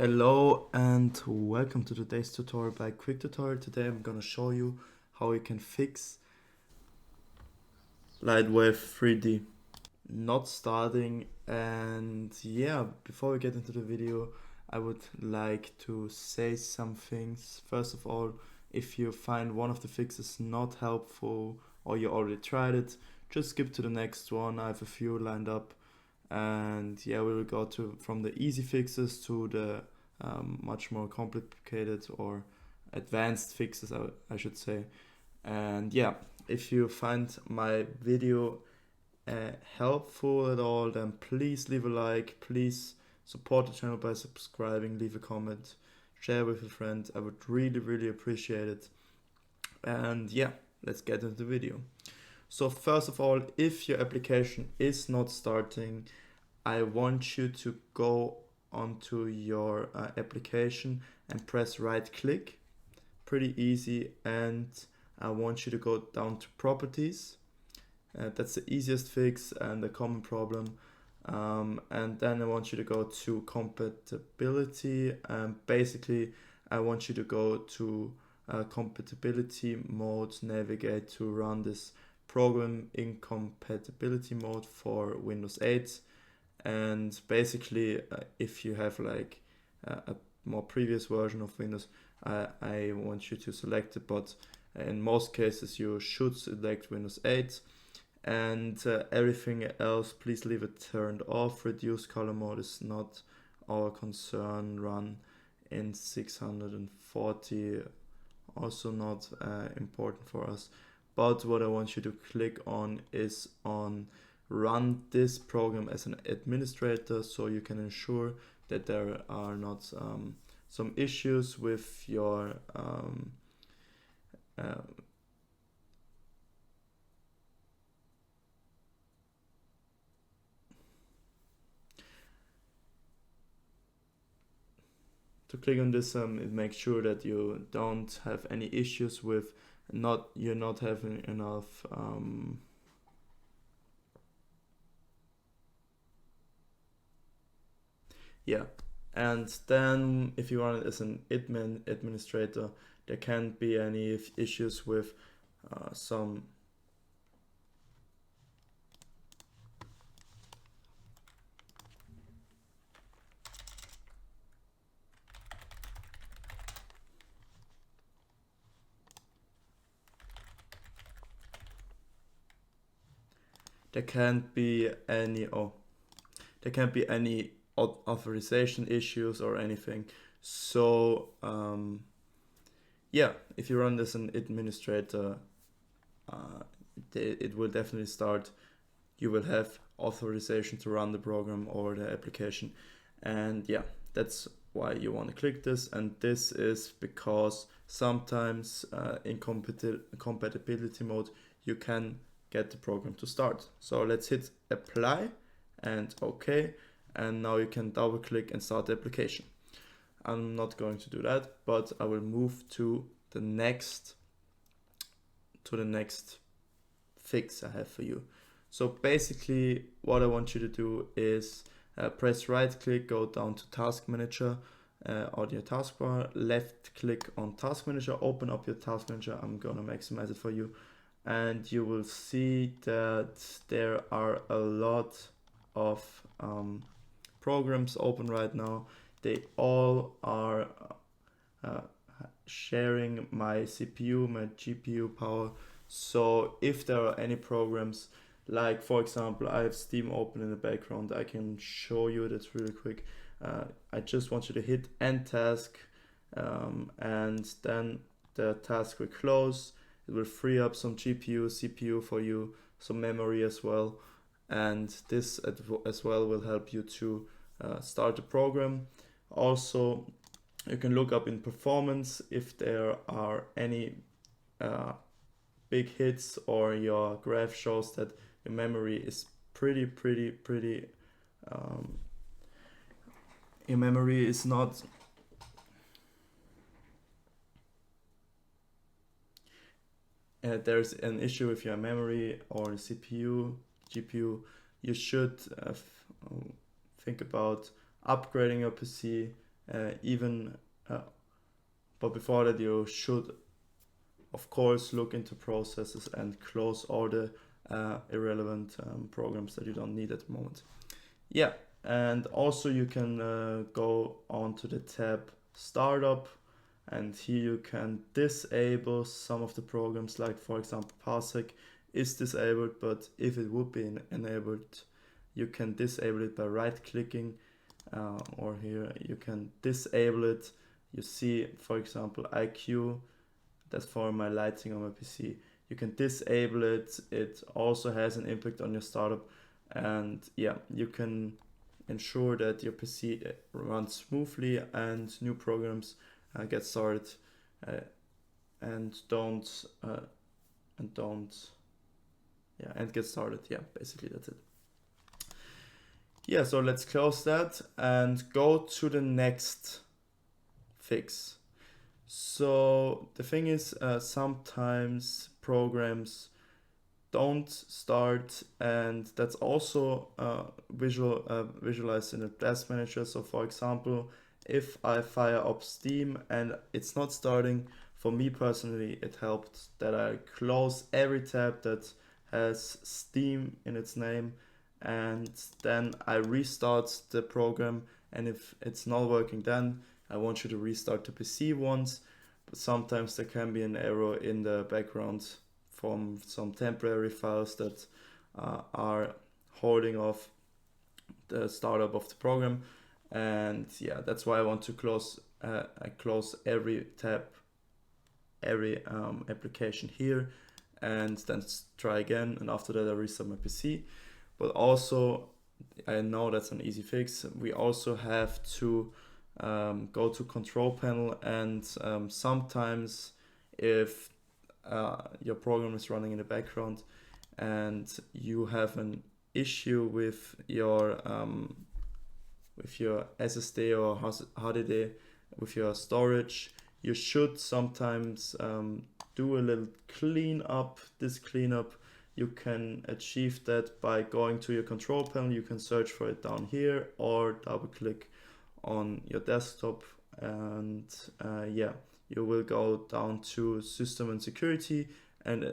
Hello and welcome to today's tutorial by Quick Tutorial. Today I'm gonna show you how you can fix Lightwave 3D not starting. And yeah, before we get into the video, I would like to say some things. First of all, if you find one of the fixes not helpful or you already tried it, just skip to the next one. I have a few lined up, and yeah, we will go from the easy fixes to the much more complicated or advanced fixes, I should say. And yeah, if you find my video helpful at all, then please leave a like, please support the channel by subscribing, leave a comment, share with a friend. I would really appreciate it. And yeah, let's get into the video. So first of all, if your application is not starting, I want you to go onto your application and press right click. Pretty easy. And I want you to go down to properties. That's the easiest fix and a common problem. And then I want you to go to compatibility. Basically, I want you to go to compatibility mode, navigate to run this program in compatibility mode for Windows 8. And basically, if you have like a more previous version of Windows, I want you to select it, but in most cases you should select Windows 8. And everything else, please leave it turned off. Reduce color mode is not our concern. Run in 640, also not important for us. But what I want you to click on is on run this program as an administrator, so you can ensure that there are not some issues with your to click on this, it makes sure that you don't have any issues with you're not having enough yeah. And then if you run it as an administrator, there can't be any issues with some there can't be any authorization issues or anything. So yeah, if you run this as an administrator, it will definitely start. You will have authorization to run the program or the application. And yeah, that's why you want to click this. And this is because sometimes in compatibility mode you can get the program to start. So let's hit apply and OK, and now you can double click and start the application. I'm not going to do that, but I will move to the next fix I have for you. So basically what I want you to do is press right click, go down to task manager on your taskbar, left click on task manager, open up your task manager. I'm gonna maximize it for you, and you will see that there are a lot of programs open right now. They all are sharing my CPU, my GPU power. So if there are any programs, like for example, I have Steam open in the background, I can show you that really quick. I just want you to hit end task, and then the task will close. It will free up some GPU, CPU for you, some memory as well. And this as well will help you to start the program. Also, you can look up in performance if there are any big hits, or your graph shows that your memory is pretty your memory is not there's an issue with your memory or CPU, GPU, you should think about upgrading your PC even but before that you should of course look into processes and close all the irrelevant programs that you don't need at the moment. Yeah, and also you can go on to the tab Startup, and here you can disable some of the programs, like for example Parsec is disabled, but if it would be enabled, you can disable it by right clicking, or here you can disable it. You see, for example, IQ, that's for my lighting on my PC. You can disable it. It also has an impact on your startup, and yeah, you can ensure that your PC runs smoothly and new programs get started, and get started. Yeah, basically that's it. Yeah, so let's close that and go to the next fix. So the thing is, sometimes programs don't start, and that's also visualized in the task manager. So for example, if I fire up Steam and it's not starting, for me personally it helped that I close every tab that has Steam in its name, and then I restart the program, and if it's not working, then I want you to restart the PC once. But sometimes there can be an error in the background from some temporary files that are holding off the startup of the program, and yeah, that's why I want to close every tab, every application here, and then try again, and after that I restart my PC. But also, I know that's an easy fix, we also have to go to control panel, and sometimes if your program is running in the background and you have an issue with your SSD or HDD, with your storage, you should sometimes do a little cleanup. This cleanup, you can achieve that by going to your control panel. You can search for it down here or double click on your desktop, and yeah, you will go down to System and Security and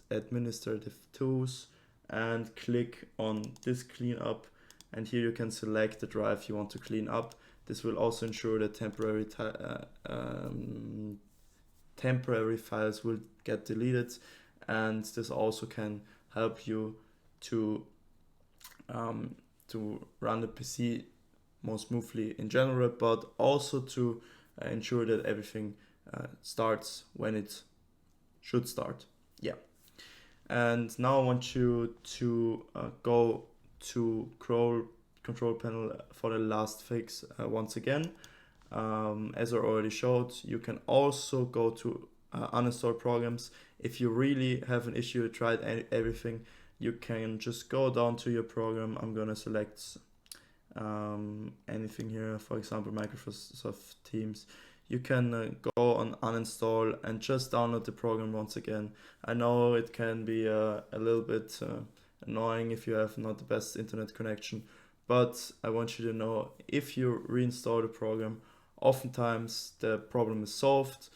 Administrative Tools and click on this cleanup, and here you can select the drive you want to clean up. This will also ensure that temporary files will get deleted, and this also can help you to run the PC more smoothly in general, but also to ensure that everything starts when it should start. Yeah. And now I want you to go to control panel for the last fix once again. As I already showed, you can also go to uninstall programs. If you really have an issue, tried everything, you can just go down to your program. I'm gonna select anything here, for example Microsoft Teams. You can go on uninstall and just download the program once again. I know it can be a little bit annoying if you have not the best internet connection, but I want you to know, if you reinstall the program, oftentimes the problem is solved.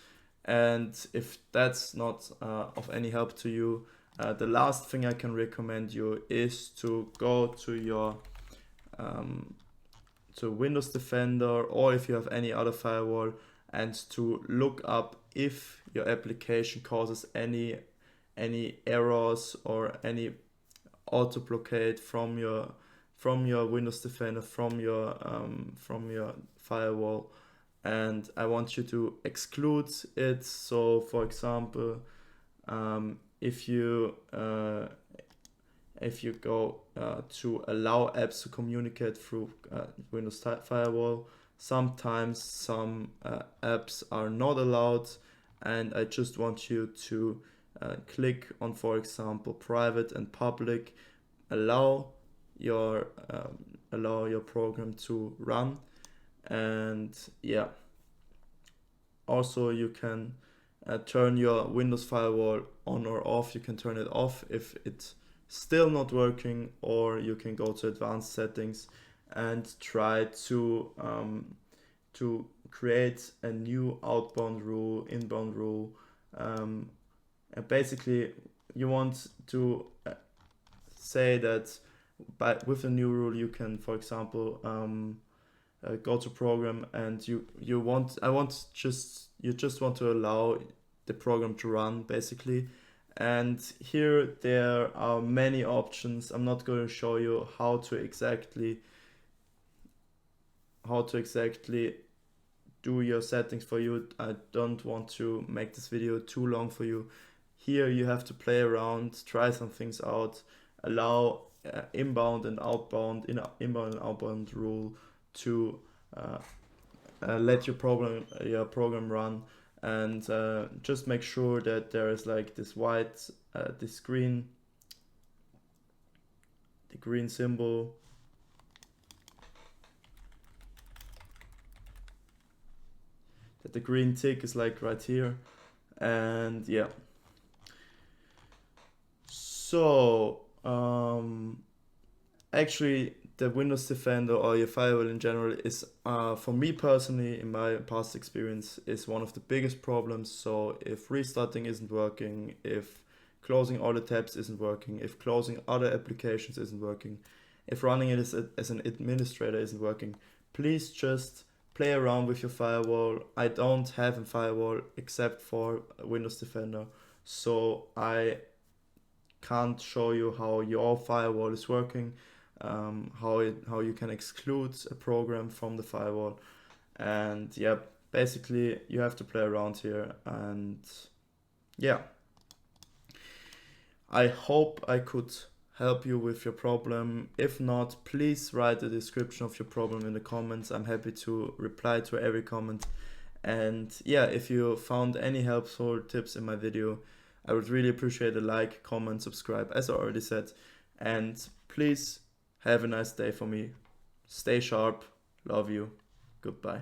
And if that's not of any help to you, the last thing I can recommend you is to go to your to Windows Defender, or if you have any other firewall, and to look up if your application causes any errors or any auto blockade from your Windows Defender, from your firewall, and I want you to exclude it. So for example, if you go to allow apps to communicate through Windows Firewall, sometimes some apps are not allowed, and I just want you to click on, for example, private and public, allow your program to run. And yeah, also you can turn your Windows Firewall on or off. You can turn it off if it's still not working, or you can go to advanced settings and try to to create a new outbound rule, inbound rule. And basically, you want to say that with a new rule you can, for example, go to program, and you just want to allow the program to run basically. And here there are many options. I'm not going to show you how to exactly do your settings for you. I don't want to make this video too long for you. Here you have to play around, try some things out, allow inbound and outbound rule to let your program run, and just make sure that there is like this white the green symbol, that the green tick is like right here. And yeah, so actually the Windows Defender or your firewall in general is, for me personally, in my past experience, is one of the biggest problems. So if restarting isn't working, if closing all the tabs isn't working, if closing other applications isn't working, if running it as an administrator isn't working, please just play around with your firewall. I don't have a firewall except for Windows Defender, so I can't show you how your firewall is working, how you can exclude a program from the firewall. And yeah, basically you have to play around here. And yeah, I hope I could help you with your problem. If not, please write the description of your problem in the comments. I'm happy to reply to every comment. And yeah, if you found any helpful tips in my video, I would really appreciate a like, comment, subscribe, as I already said. And please have a nice day for me. Stay sharp. Love you. Goodbye.